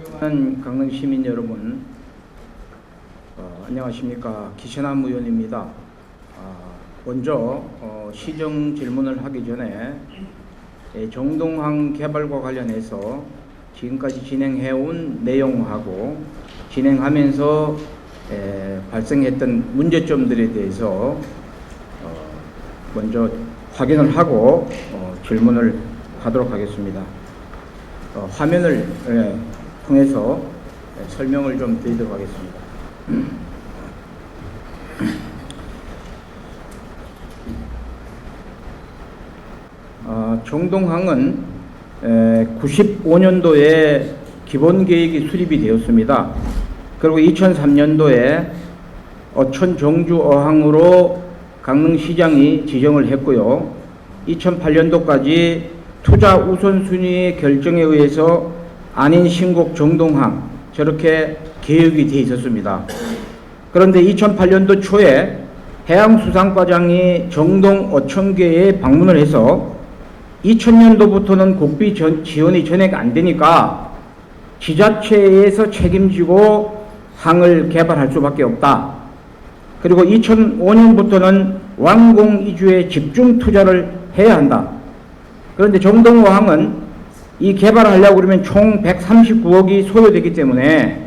존경하는 강릉 시민 여러분, 안녕하십니까. 기천함 의원입니다. 먼저 시정 질문을 하기 전에 정동항 개발과 관련해서 지금까지 진행해온 내용하고 진행하면서 발생했던 문제점들에 대해서 먼저 확인을 하고 질문을 하도록 하겠습니다. 화면을 통해서 설명을 좀 드리도록 하겠습니다. 정동항은 95년도에 기본계획이 수립이 되었습니다. 그리고 2003년도에 어촌 정주 어항으로 강릉시장이 지정을 했고요. 2008년도까지 투자 우선순위 결정에 의해서 안인 신곡 정동항 저렇게 계획이 되어 있었습니다. 그런데 2008년도 초에 해양수산과장이 정동 어촌계에 방문을 해서 2000년도부터는 국비 지원이 전액 안 되니까 지자체에서 책임지고 항을 개발할 수밖에 없다. 그리고 2005년부터는 완공이주에 집중 투자를 해야 한다. 그런데 정동어항은 이 개발을 하려고 그러면 총 139억이 소요되기 때문에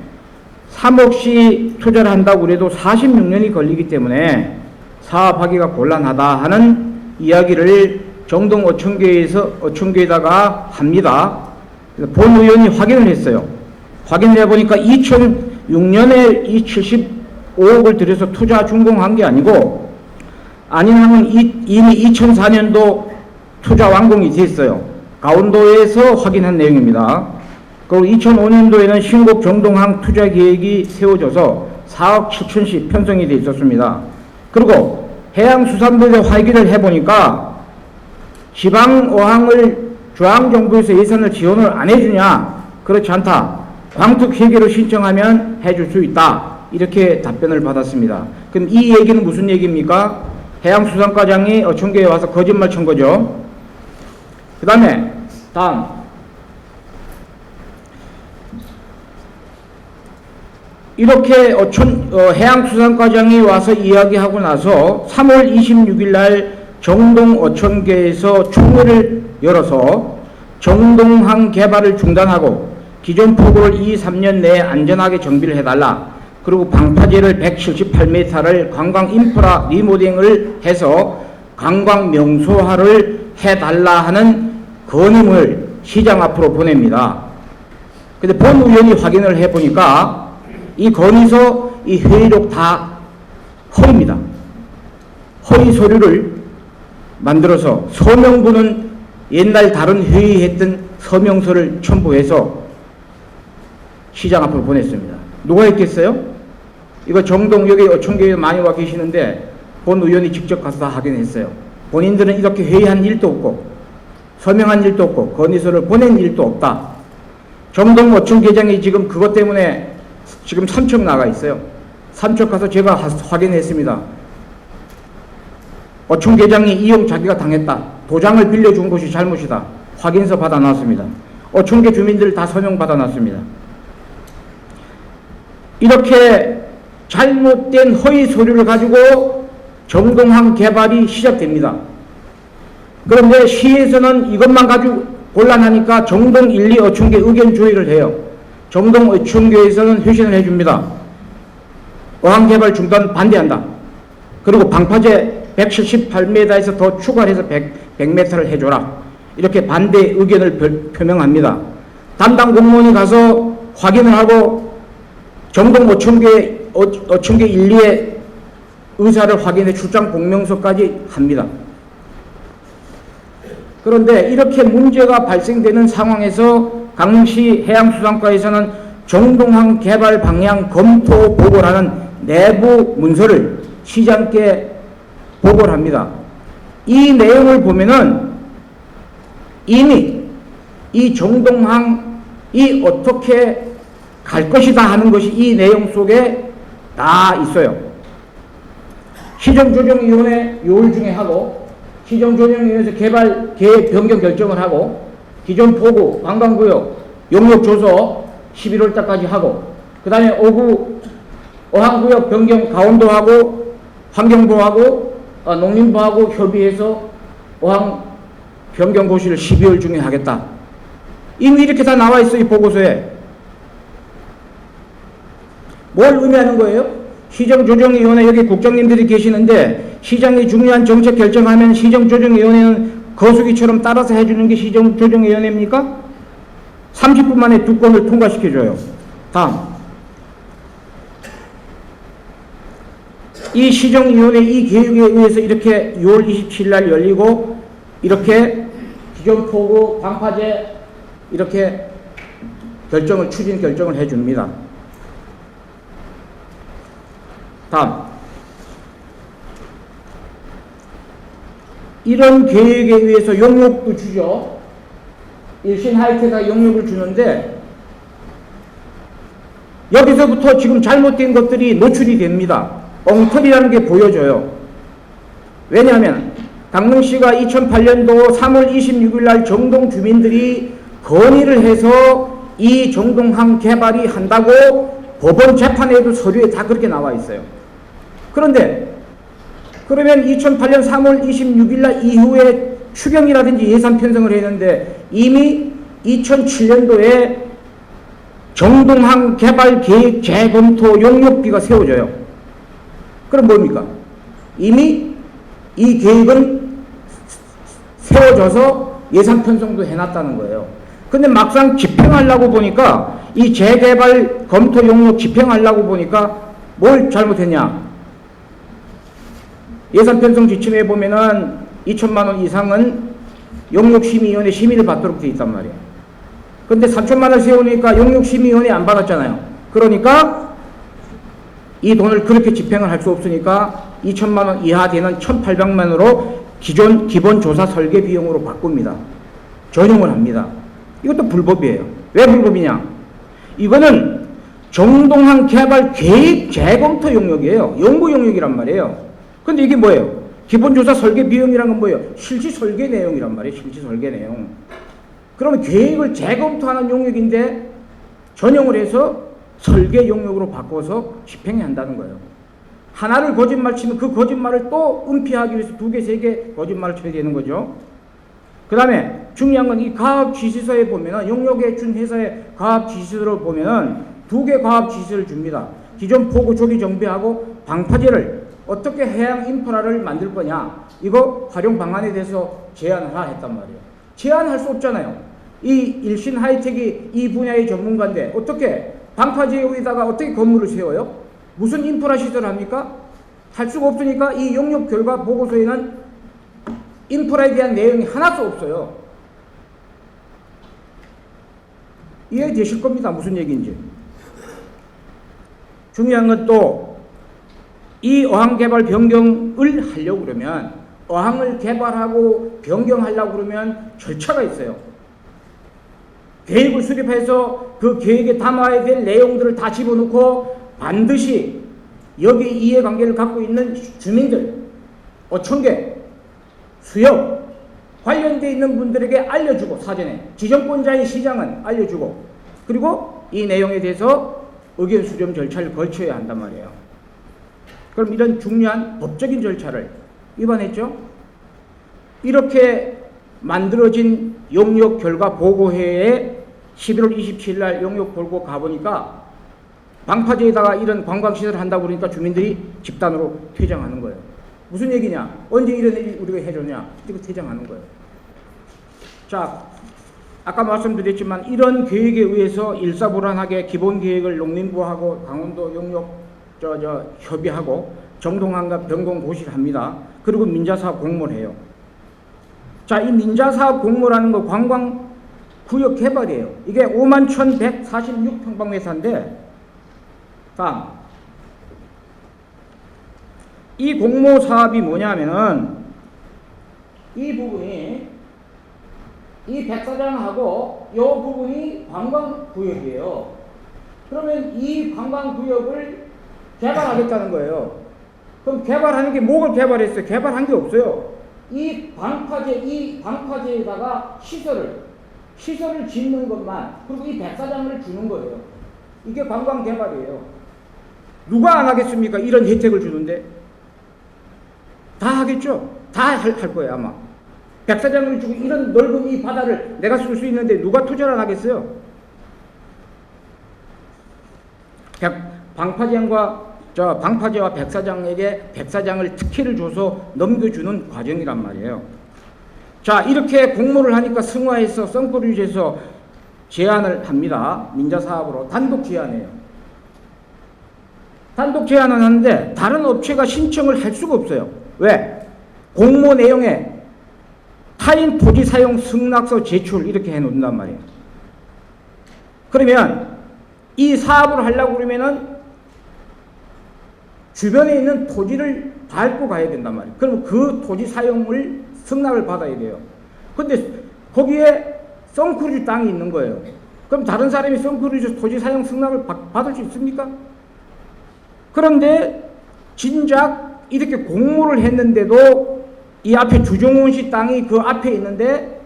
3억씩 투자를 한다고 그래도 46년이 걸리기 때문에 사업하기가 곤란하다 하는 이야기를 정동 어촌계에다가 합니다. 그래서 본 의원이 확인을 했어요. 확인을 해보니까 2006년에 이 75억을 들여서 투자 준공한 게 아니고 안인항은 이미 2004년도 투자 완공이 됐어요. 강원도에서 확인한 내용입니다. 그리고 2005년도에는 신곡 정동항 투자 계획이 세워져서 4억 7천씩 편성이 되어 있었습니다. 그리고 해양수산부에 확인을 해보니까 지방어항을 중앙정부에서 예산을 지원을 안 해주냐? 그렇지 않다. 광특회계로 신청하면 해줄 수 있다. 이렇게 답변을 받았습니다. 그럼 이 얘기는 무슨 얘기입니까? 해양수산과장이 어촌계에 와서 거짓말 친 거죠. 그 다음에 다음 이렇게 해양수산과장이 와서 이야기하고 나서 3월 26일 날 정동 어촌계에서 총회를 열어서 정동항 개발을 중단하고 기존 포구를 2-3년 내에 안전하게 정비를 해달라. 그리고 방파제를 178m를 관광 인프라 리모델링을 해서 관광 명소화를 해달라 하는 건의문을 시장 앞으로 보냅니다. 근데 본 의원이 확인을 해보니까 이 건의서, 이 회의록 다 허위입니다. 허위 서류를 만들어서 서명부는 옛날 다른 회의했던 서명서를 첨부해서 시장 앞으로 보냈습니다. 누가 했겠어요? 이거 정동 여기 어촌계에 많이 와 계시는데 본 의원이 직접 가서 다 확인했어요. 본인들은 이렇게 회의한 일도 없고 서명한 일도 없고 건의서를 보낸 일도 없다. 정동 어촌계장이 지금 그것 때문에 지금 삼척 나가 있어요. 삼척 가서 제가 확인했습니다. 어촌계장이 이용 자기가 당했다. 도장을 빌려준 것이 잘못이다. 확인서 받아놨습니다. 어촌계 주민들 다 서명 받아놨습니다. 이렇게 잘못된 허위 서류를 가지고 정동항 개발이 시작됩니다. 그런데 시에서는 이것만 가지고 곤란하니까 정동 1, 2 어촌계 의견 조율을 해요. 정동 어촌계에서는 회신을 해줍니다. 어항 개발 중단 반대한다. 그리고 방파제 178m에서 더 추가해서 100m를 해줘라. 이렇게 반대 의견을 표명합니다. 담당 공무원이 가서 확인을 하고 정동 어촌계 1, 2의 의사를 확인해 출장 공명서까지 합니다. 그런데 이렇게 문제가 발생되는 상황에서 강릉시 해양수산과에서는 정동항 개발 방향 검토 보고라는 내부 문서를 시장께 보고를 합니다. 이 내용을 보면은 이미 이 정동항이 어떻게 갈 것이다 하는 것이 이 내용 속에 다 있어요. 시정조정위원회 요일 중에 하고 시정조정위원회에서 개발 계획 변경 결정을 하고 기존 포구, 관광구역, 용역조서 11월 달까지 하고, 그 다음에 오구 어항구역 변경 강원도하고 환경부하고 농림부하고 협의해서 어항 변경 고시를 12월 중에 하겠다. 이미 이렇게 다 나와 있어, 이 보고서에. 뭘 의미하는 거예요? 시정조정위원회, 여기 국장님들이 계시는데, 시장이 중요한 정책 결정하면 시정조정위원회는 거수기처럼 따라서 해주는 게 시정조정위원회입니까? 30분 만에 두 건을 통과시켜줘요. 다음. 이 시정위원회 이 계획에 의해서 이렇게 6월 27일 날 열리고, 이렇게 기존 포구, 방파제, 이렇게 추진 결정을 해줍니다. 다음. 이런 계획에 의해서 용역도 주죠. 일신 하이테크가 용역을 주는데, 여기서부터 지금 잘못된 것들이 노출이 됩니다. 엉터리라는 게 보여져요. 왜냐하면 강릉시가 2008년도 3월 26일 날 정동 주민들이 건의를 해서 이 정동항 개발이 한다고 법원 재판에도 서류에 다 그렇게 나와 있어요. 그런데 그러면 2008년 3월 26일 날 이후에 추경이라든지 예산 편성을 했는데 이미 2007년도에 정동항 개발 계획 재검토 용역비가 세워져요. 그럼 뭡니까? 이미 이 계획은 세워져서 예산 편성도 해놨다는 거예요. 근데 막상 집행하려고 보니까 이 재개발 검토 용역 집행하려고 보니까 뭘 잘못했냐? 예산 편성 지침에 보면은 2천만 원 이상은 용역심의위원회 심의를 받도록 돼 있단 말이에요. 근데 3천만 원 세우니까 용역심의위원회 안 받았잖아요. 그러니까 이 돈을 그렇게 집행을 할 수 없으니까 2천만 원 이하 되는 1,800만 원으로 기존 기본조사 설계 비용으로 바꿉니다. 전용을 합니다. 이것도 불법이에요. 왜 불법이냐? 이거는 정동항 개발 계획 재검토 용역이에요. 연구 용역이란 말이에요. 근데 이게 뭐예요? 기본조사 설계 비용이란 건 뭐예요? 실시 설계 내용이란 말이에요. 실시 설계 내용. 그러면 계획을 재검토하는 용역인데 전용을 해서 설계 용역으로 바꿔서 집행해야 한다는 거예요. 하나를 거짓말 치면 그 거짓말을 또 은폐하기 위해서 두 개, 세 개 거짓말을 쳐야 되는 거죠. 그 다음에 중요한 건 이 과학 지시서에 보면은 용역에 준 회사의 과학 지시서를 보면은 두 개 과학 지시를 줍니다. 기존 포구 조기 정비하고 방파제를 어떻게 해양 인프라를 만들 거냐, 이거 활용 방안에 대해서 제안하라 했단 말이에요. 제안할 수 없잖아요. 이 일신 하이텍이 이 분야의 전문가인데 어떻게 방파제 위에다가 어떻게 건물을 세워요? 무슨 인프라 시설을 합니까? 할 수가 없으니까 이 용역 결과 보고서에는 인프라에 대한 내용이 하나도 없어요. 이해되실 겁니다. 무슨 얘기인지. 중요한 건 또 이 어항 개발 변경을 하려고 그러면, 어항을 개발하고 변경하려고 그러면 절차가 있어요. 계획을 수립해서 그 계획에 담아야 될 내용들을 다 집어넣고 반드시 여기 이해관계를 갖고 있는 주민들, 어촌계, 수역, 관련되어 있는 분들에게 알려주고, 사전에 지정권자인 시장은 알려주고, 그리고 이 내용에 대해서 의견 수렴 절차를 거쳐야 한단 말이에요. 그럼 이런 중요한 법적인 절차를 위반했죠. 이렇게 만들어진 용역 결과 보고회에 11월 27일 날 용역 보고 가보니까 방파제에다가 이런 관광시설을 한다고 그러니까 주민들이 집단으로 퇴장하는 거예요. 무슨 얘기냐? 언제 이런 일 우리가 해줬냐? 이거 퇴장하는 거예요. 자, 아까 말씀드렸지만 이런 계획에 의해서 일사불란하게 기본계획을 농림부하고 강원도 용역 협의하고 정동항과 변경 고시를 합니다. 그리고 민자사업 공모를 해요. 자, 이 민자사업 공모라는 거 관광구역 개발이에요. 이게 51,146평방미터인데, 다음. 이 공모 사업이 뭐냐면은, 이 부분이, 이 백사장하고 이 부분이 관광구역이에요. 그러면 이 관광구역을 개발하겠다는 거예요. 그럼 개발하는 게 뭐를 개발했어요? 개발한 게 없어요. 이 방파제에다가 시설을 시설을 짓는 것만, 그리고 이 백사장을 주는 거예요. 이게 관광개발이에요. 누가 안 하겠습니까? 이런 혜택을 주는데. 다 하겠죠? 다 할 거예요, 아마. 백사장을 주고 이런 넓은 이 바다를 내가 쓸 수 있는데 누가 투자를 안 하겠어요? 방파제와 백사장에게 백사장을 특혜를 줘서 넘겨주는 과정이란 말이에요. 자, 이렇게 공모를 하니까 승화해서 썬크루즈에서 제안을 합니다. 민자사업으로 단독 제안해요. 단독 제안을 하는데 다른 업체가 신청을 할 수가 없어요. 왜? 공모 내용에 타인 토지 사용 승낙서 제출 이렇게 해놓는단 말이에요. 그러면 이 사업을 하려고 그러면은 주변에 있는 토지를 밟고 가야 된단 말이에요. 그럼 그 토지 사용을 승낙을 받아야 돼요. 근데 거기에 썬크루즈 땅이 있는 거예요. 그럼 다른 사람이 썬크루즈 토지 사용 승낙을 받을 수 있습니까? 그런데 진작 이렇게 공모를 했는데도 이 앞에 주정훈 씨 땅이 그 앞에 있는데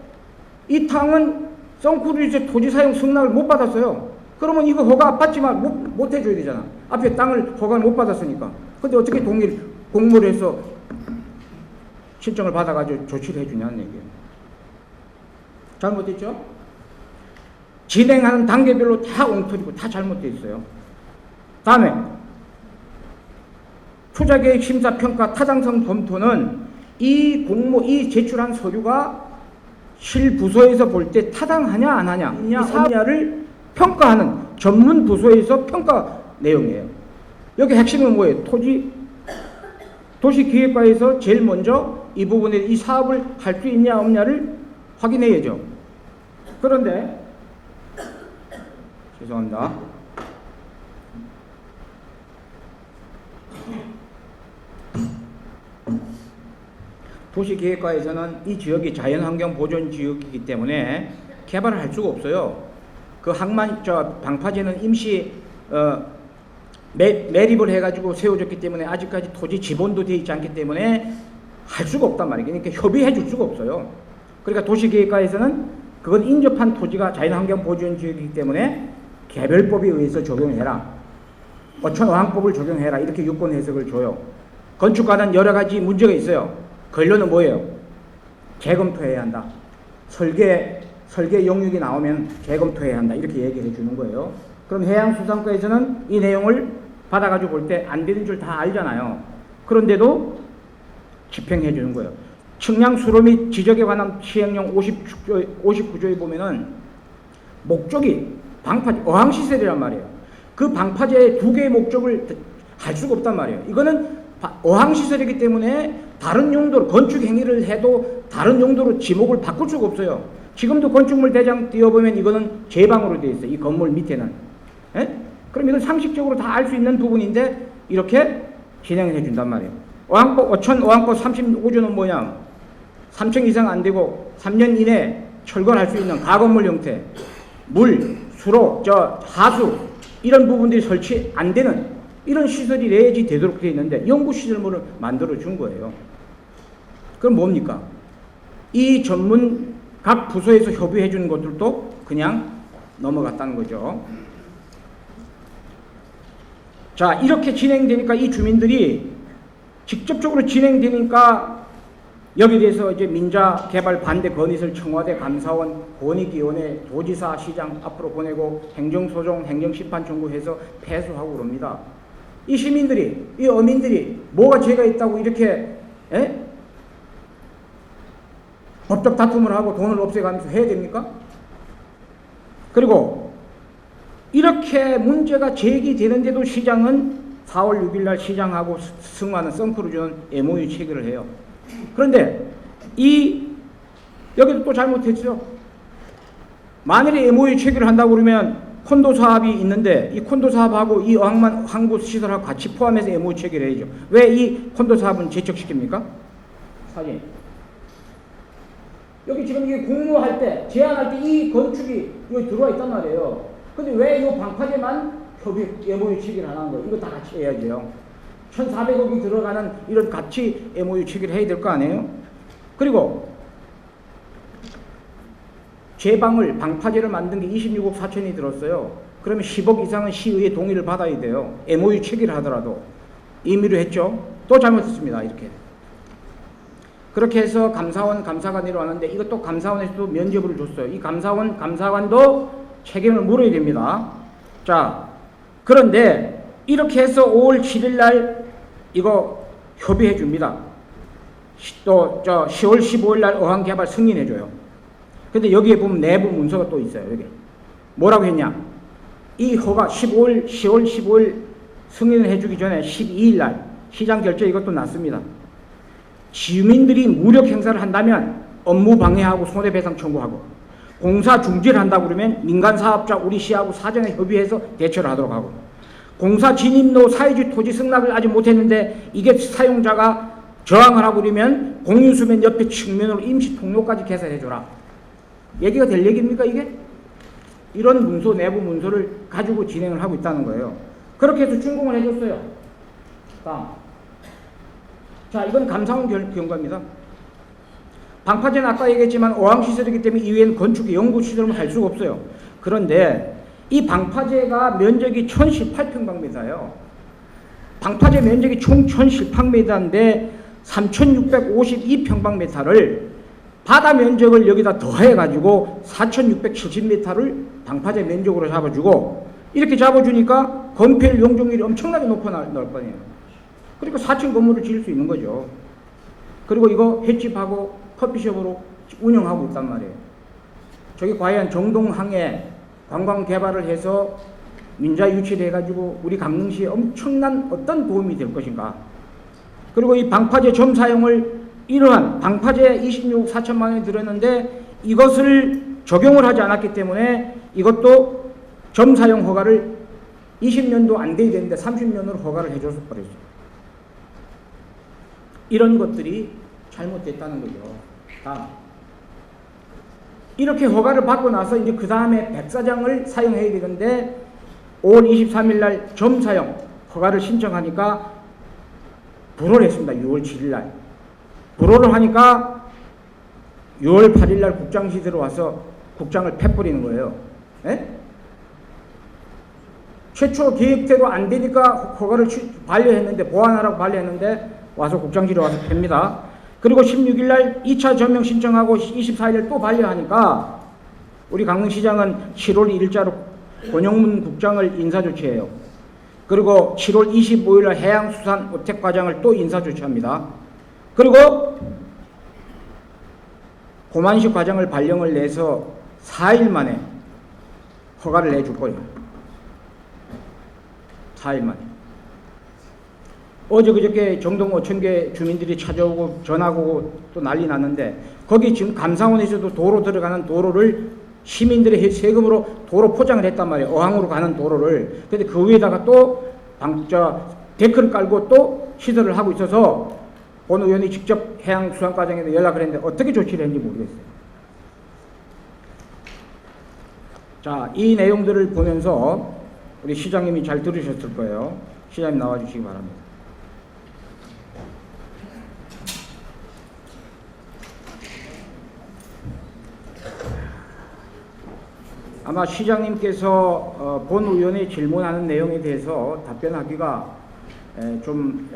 이 땅은 썬크루즈 토지 사용 승낙을 못 받았어요. 그러면 이거 허가 받지만 못 해줘야 되잖아. 앞에 땅을 허가를 못 받았으니까. 근데 어떻게 공모를 해서 신청을 받아가지고 조치를 해주냐는 얘기예요. 잘못됐죠? 진행하는 단계별로 다 엉터리고 다 잘못되어 있어요. 다음에 투자계획 심사평가 타당성 검토는 이 제출한 서류가 실부서에서 볼 때 타당하냐 안 하냐 없냐를 평가하는 전문 부서에서 평가 내용이에요. 여기 핵심은 뭐예요? 도시기획과에서 제일 먼저 이 부분에 이 사업을 할 수 있냐 없냐를 확인해야죠. 그런데 죄송합니다. 도시기획과에서는 이 지역이 자연환경 보존 지역이기 때문에 개발을 할 수가 없어요. 그 방파제는 임시 매립을 해가지고 세워졌기 때문에 아직까지 토지 지본도 되어 있지 않기 때문에 할 수가 없단 말이에요. 그러니까 협의해 줄 수가 없어요. 그러니까 도시계획과에서는 그건 인접한 토지가 자연환경 보존 지역이기 때문에 개별법에 의해서 적용해라. 어촌어항법을 적용해라. 이렇게 유권 해석을 줘요. 건축가는 여러 가지 문제가 있어요. 결론은 뭐예요? 재검토해야 한다. 설계 영역이 나오면 재검토해야 한다. 이렇게 얘기해 주는 거예요. 그럼 해양수산과에서는 이 내용을 받아가지고 볼 때 안 되는 줄 다 알잖아요. 그런데도 집행해 주는 거예요. 측량 수로 및 지적에 관한 시행령 59조에 보면은 목적이 방파제, 어항시설이란 말이에요. 그 방파제의 두 개의 목적을 할 수가 없단 말이에요. 이거는 어항시설이기 때문에 다른 용도로 건축 행위를 해도 다른 용도로 지목을 바꿀 수가 없어요. 지금도 건축물 대장 띄워보면 이거는 제방으로 되어 있어요. 이 건물 밑에는. 에? 그럼 이건 상식적으로 다 알 수 있는 부분인데 이렇게 진행을 해준단 말이에요. 어촌어항법 35조는 뭐냐? 3층 이상 안 되고 3년 이내 철거할 수 있는 가건물 형태, 물, 수로, 하수 이런 부분들이 설치 안 되는 이런 시설이 내지 되도록 되어 있는데 연구시설물을 만들어 준 거예요. 그럼 뭡니까? 이 전문 각 부서에서 협의해 주는 것들도 그냥 넘어갔다는 거죠. 자, 이렇게 진행되니까 이 주민들이 직접적으로 진행되니까 여기에 대해서 이제 민자 개발 반대 건의서를 청와대 감사원, 권익위원회, 도지사, 시장 앞으로 보내고 행정소송, 행정심판 청구해서 패소하고 그럽니다. 이 시민들이, 이 어민들이 뭐가 죄가 있다고 이렇게 법적 다툼을 하고 돈을 없애가면서 해야 됩니까? 그리고 이렇게 문제가 제기되는데도 시장은 4월 6일 날 시장하고 승화하는 썬크루즈는 MOU 체결을 해요. 그런데 여기도 또 잘못했죠. 만일에 MOU 체결을 한다고 그러면 콘도 사업이 있는데 이 콘도 사업하고 이 어항만 항구 시설하고 같이 포함해서 MOU 체결을 해야죠. 왜 이 콘도 사업은 제척시킵니까? 사진. 여기 지금 이게 공모할 때, 제안할 때 이 건축이 여기 들어와 있단 말이에요. 근데 왜 이 방파제만 MOU 체결 안 하는 거예요? 이거 다 같이 해야죠. 1,400억이 들어가는 이런 같이 MOU 체결을 해야 될 거 아니에요? 그리고 제방을 방파제를 만든 게 26억 4천이 들었어요. 그러면 10억 이상은 시의회 동의를 받아야 돼요. MOU 체결을 하더라도. 임의로 했죠. 또 잘못했습니다. 이렇게. 그렇게 해서 감사원 감사가 내려왔는데 이것도 감사원에서도 면죄부를 줬어요. 이 감사원 감사관도 책임을 물어야 됩니다. 자, 그런데 이렇게 해서 5월 7일 날 이거 협의해 줍니다. 또 10월 15일 날 어항개발 승인해 줘요. 근데 여기에 보면 내부 문서가 또 있어요. 여기 뭐라고 했냐? 이 허가 10월 15일 승인을 해주기 전에 12일 날 시장 결재 이것도 났습니다. 주민들이 무력 행사를 한다면 업무 방해하고 손해배상 청구하고, 공사 중지를 한다고 그러면 민간 사업자 우리 시하고 사전에 협의해서 대처를 하도록 하고, 공사 진입로 사유지 토지 승낙을 아직 못했는데 이게 사용자가 저항을 하고 그러면 공유수면 옆에 측면으로 임시 통로까지 개설해줘라. 얘기가 될 얘기입니까 이게? 이런 문서, 내부 문서를 가지고 진행을 하고 있다는 거예요. 그렇게 해서 준공을 해줬어요. 다음. 자, 이건 감사원 경과입니다. 방파제는 아까 얘기했지만 어항시설이기 때문에 이외에는 건축의 연구시설을 할 수가 없어요. 그런데 이 방파제가 면적이 1018평방미터예요. 방파제 면적이 총 1018평방미터인데 3652평방미터를 바다 면적을 여기다 더해가지고 4670m를 방파제 면적으로 잡아주고, 이렇게 잡아주니까 건폐율 용적률이 엄청나게 높아 나올 거예요. 그러니까 4층 건물을 지을 수 있는 거죠. 그리고 이거 횟집하고 커피숍으로 운영하고 있단 말이에요. 저게 과연 정동항에 관광 개발을 해서 민자 유치를 해가지고 우리 강릉시에 엄청난 어떤 도움이 될 것인가. 그리고 이 방파제 점 사용을 이러한 방파제 26억 4천만 원이 들었는데 이것을 적용을 하지 않았기 때문에 이것도 점 사용 허가를 20년도 안 돼야 되는데 30년으로 허가를 해줘서 버렸어요. 이런 것들이 잘못됐다는 거죠. 다음. 이렇게 허가를 받고 나서 이제 그 다음에 백사장을 사용해야 되는데 5월 23일 날 점 사용 허가를 신청하니까 불허를 했습니다. 6월 7일 날. 불허를 하니까 6월 8일 날 국장시 들어와서 국장을 패버리는 거예요. 에? 최초 계획대로 안 되니까 허가를 반려했는데, 보완하라고 반려했는데 와서 국장실에 와서 팹니다. 그리고 16일 날 2차 전명 신청하고 24일 날 또 반려하니까 우리 강릉시장은 7월 1일자로 권영문 국장을 인사조치해요. 그리고 7월 25일 날 해양수산어택과장을 또 인사조치합니다. 그리고 고만식 과장을 발령을 내서 4일 만에 허가를 내줄 거예요. 4일 만에. 어제 그저께 정동 5,000개 주민들이 찾아오고 전화오고 또 난리 났는데, 거기 지금 감사원에서도 도로 들어가는 도로를 시민들의 세금으로 도로 포장을 했단 말이에요. 어항으로 가는 도로를. 근데 그 위에다가 또 데크를 깔고 또 시설을 하고 있어서 본 의원이 직접 해양수산과장에도 연락을 했는데 어떻게 조치를 했는지 모르겠어요. 자, 이 내용들을 보면서 우리 시장님이 잘 들으셨을 거예요. 시장님 나와주시기 바랍니다. 아마 시장님께서 본 의원의 질문하는 내용에 대해서 답변하기가 좀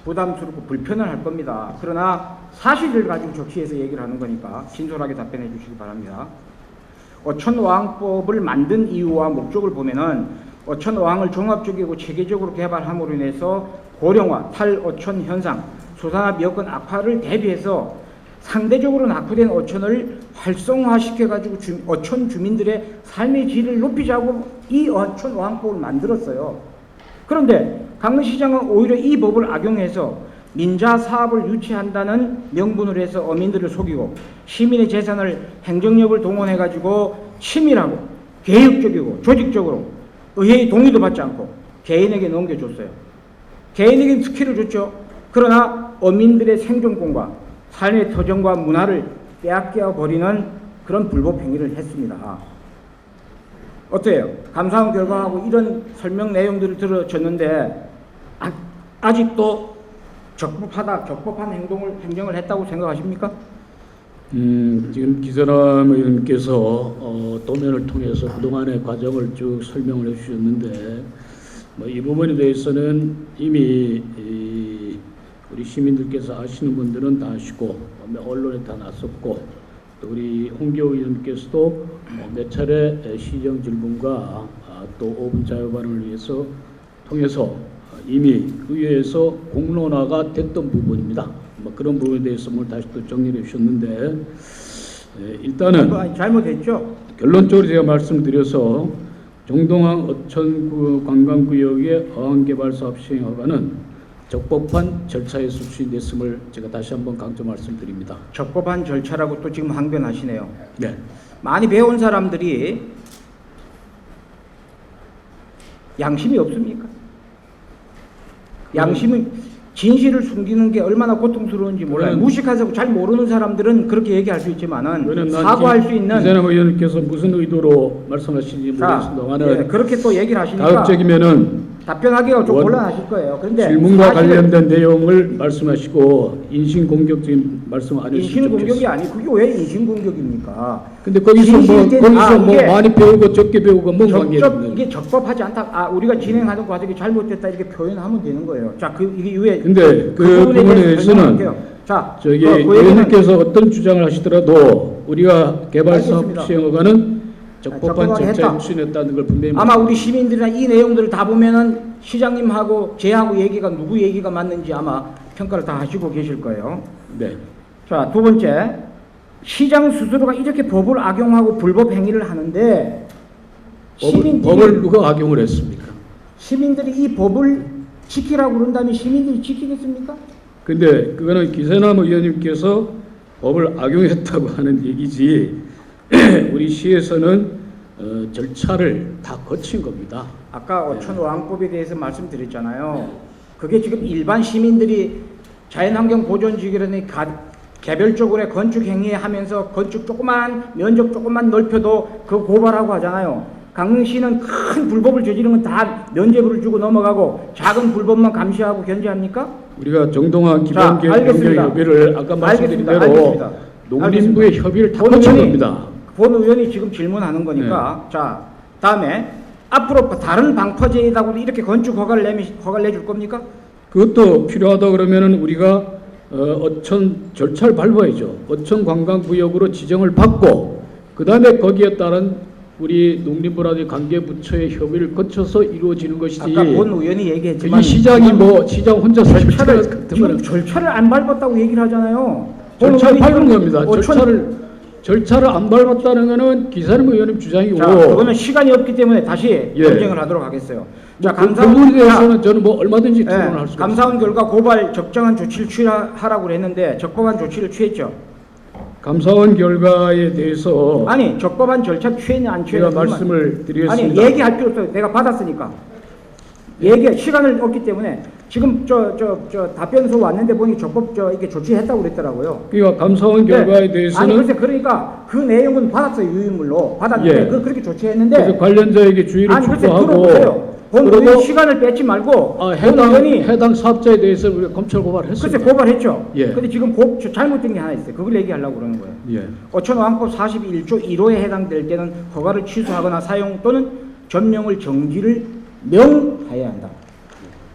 부담스럽고 불편을 할 겁니다. 그러나 사실을 가지고 적시해서 얘기를 하는 거니까 진솔하게 답변해 주시기 바랍니다. 어촌어항법을 만든 이유와 목적을 보면은 어촌어항을 종합적이고 체계적으로 개발함으로 인해서 고령화, 탈어촌 현상, 수산업 여건 악화를 대비해서 상대적으로 낙후된 어촌을 활성화시켜가지고 어촌 주민들의 삶의 질을 높이자고 이 어촌어항법을 만들었어요. 그런데 강릉시장은 오히려 이 법을 악용해서 민자 사업을 유치한다는 명분으로 해서 어민들을 속이고 시민의 재산을 행정력을 동원해가지고 치밀하고 계획적이고 조직적으로 의회의 동의도 받지 않고 개인에게 넘겨줬어요. 개인에게 특혜를 줬죠. 그러나 어민들의 생존권과 삶의 터전과 문화를 빼앗겨 버리는 그런 불법 행위를 했습니다. 어때요? 감사원 결과하고 이런 설명 내용들을 들어줬는데 아직도 적법한 행정을 했다고 생각하십니까? 지금 기선함 의원님께서 도면을 통해서 그동안의 과정을 쭉 설명을 해주셨는데 뭐 이 부분에 대해서는 이미 우리 시민들께서 아시는 분들은 다 아시고 언론에 다 났었고 또 우리 홍기호 의원님께서도 몇 차례 시정 질문과 또 5분 자유 발언을 위해서 통해서 이미 의회에서 공론화가 됐던 부분입니다. 뭐 그런 부분에 대해서 오늘 다시 또 정리해 주셨는데 일단은 잘못했죠. 결론적으로 제가 말씀드려서 정동항 어촌 관광구역의 어항개발 사업 시행 허가는 적법한 절차에서 추진됐음을 제가 다시 한번 강조 말씀드립니다. 적법한 절차라고 또 지금 항변하시네요. 네. 많이 배운 사람들이 양심이 없습니까? 양심은 진실을 숨기는 게 얼마나 고통스러운지 몰라요. 무식해서 잘 모르는 사람들은 그렇게 얘기할 수 있지만은 사과할 수 있는 이재명 의원님께서 무슨 의도로 말씀하시는지 모르겠습니다만은 그렇게 또 얘기를 하시니까 가급적이면은 답변하기가 좀 곤란하실 거예요. 그런데 질문과 관련된 내용을 말씀하시고 인신공격적인 말씀 안 해주시면 인신공격이 아니 그게 왜 인신공격입니까? 근데 거기서 뭐 많이 배우고 적게 배우고 뭔 관계입니까? 이게 적법하지 않다. 우리가 진행하는 과정이 잘못됐다 이렇게 표현하면 되는 거예요. 자, 이게 왜? 근데 그 부분에 대해서는 자, 저기 의원님께서 어떤 주장을 하시더라도 우리가 개발 사업 시행 허가는 적법한 절차에 추진했다는 걸 분명히 아마 우리 시민들이나 이 내용들을 다 보면은 시장님하고 제하고 얘기가 누구 얘기가 맞는지 아마 평가를 다 하시고 계실 거예요. 네. 자, 두 번째, 시장 스스로가 이렇게 법을 악용하고 불법 행위를 하는데 법을 누가 악용을 했습니까? 시민들이 이 법을 지키라고 그런다면 시민들이 지키겠습니까? 근데 그거는 기세남 의원님께서 법을 악용했다고 하는 얘기지 우리 시에서는 절차를 다 거친 겁니다. 아까 어촌왕법에 대해서 말씀드렸잖아요. 그게 지금 일반 시민들이 자연환경 보존지구라니 개별적으로 건축 행위하면서 건축 면적 조금만 넓혀도 그 고발하고 하잖아요. 강릉시는 큰 불법을 저지른 건 다 면죄부를 주고 넘어가고 작은 불법만 감시하고 견제합니까? 우리가 정동항 기반계획 협의를 아까 말씀드린 대로 농림부의 협의를 다 거친 겁니다. 본 의원이 지금 질문하는 거니까. 네. 자, 다음에 앞으로 다른 방파제에다가도 이렇게 건축 허가를 내줄 겁니까? 그것도 필요하다 그러면은 우리가 어촌 절차를 밟아야죠. 어촌 관광구역으로 지정을 받고 그 다음에 거기에 따른 우리 농림부라든지 관계부처의 협의를 거쳐서 이루어지는 것이지. 아까 본 의원이 얘기했지만 이 시장이 뭐 시장 혼자서 절차를 안 밟았다고 얘기를 하잖아요. 절차를 밟은 겁니다. 절차를 안 밟았다는 것은 기사님 의원님 주장이고. 자, 그거는 시간이 없기 때문에 다시 검증을 하도록 하겠어요. 자, 그 부분에 대해서는 저는 뭐 얼마든지 토론할 수 있습니다. 감사원 결과 고발 적정한 조치를 취하라고 그랬는데 적법한 조치를 취했죠. 감사원 결과에 대해서 아니 적법한 절차 취했냐 안 취했냐 제가 말씀을 드리겠습니다. 아니 얘기할 필요 없어요. 내가 받았으니까. 시간을 없기 때문에 지금 답변서 왔는데 보니 적법 이게 조치했다고 그랬더라고요. 그러니까 감사원 결과에 대해서는 아니 그러니까 그 내용은 받았어요. 유인물로 받았는데 그렇게 조치했는데 그래서 관련자에게 주의를 촉구하고 본 의원 시간을 뺏지 말고 해당 사업자에 대해서 우리가 검찰 고발했습니다. 글쎄 고발했죠. 근데 지금 잘못된 게 하나 있어요. 그걸 얘기하려고 그러는 거예요. 어촌왕법 41조 1호에 해당될 때는 허가를 취소하거나 사용 또는 점령을 정지를 명하여야 한다.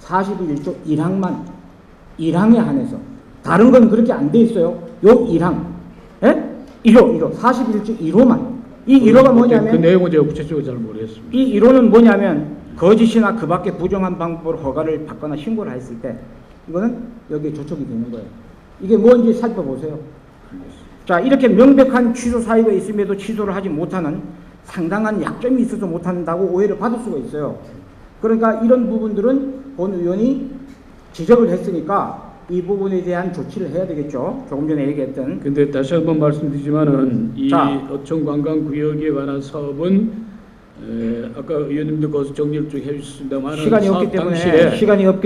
41조 1항에 한해서 다른 건 그렇게 안 돼 있어요. 요 1항 1호 41조 1호만 이 1호가 뭐냐면 그 내용은 제가 구체적으로 잘 모르겠습니다. 이 1호는 뭐냐면 거짓이나 그 밖에 부정한 방법으로 허가를 받거나 신고를 했을 때 이거는 여기에 조촉이 되는 거예요. 이게 뭔지 살펴보세요. 자, 이렇게 명백한 취소 사유가 있음에도 취소를 하지 못하는 상당한 약점이 있어서 못한다고 오해를 받을 수가 있어요. 그러니까 이런 부분들은 본 의원이 지적을 했으니까 이 부분에 대한 조치를 해야 되겠죠. 조금 전에 얘기했던. 근데 다시 한번 말씀드리지만은 이 어촌관광구역에 관한 사업은 아까 의원님도 거기서 정리를 좀 해주셨습니다만 시간이 없기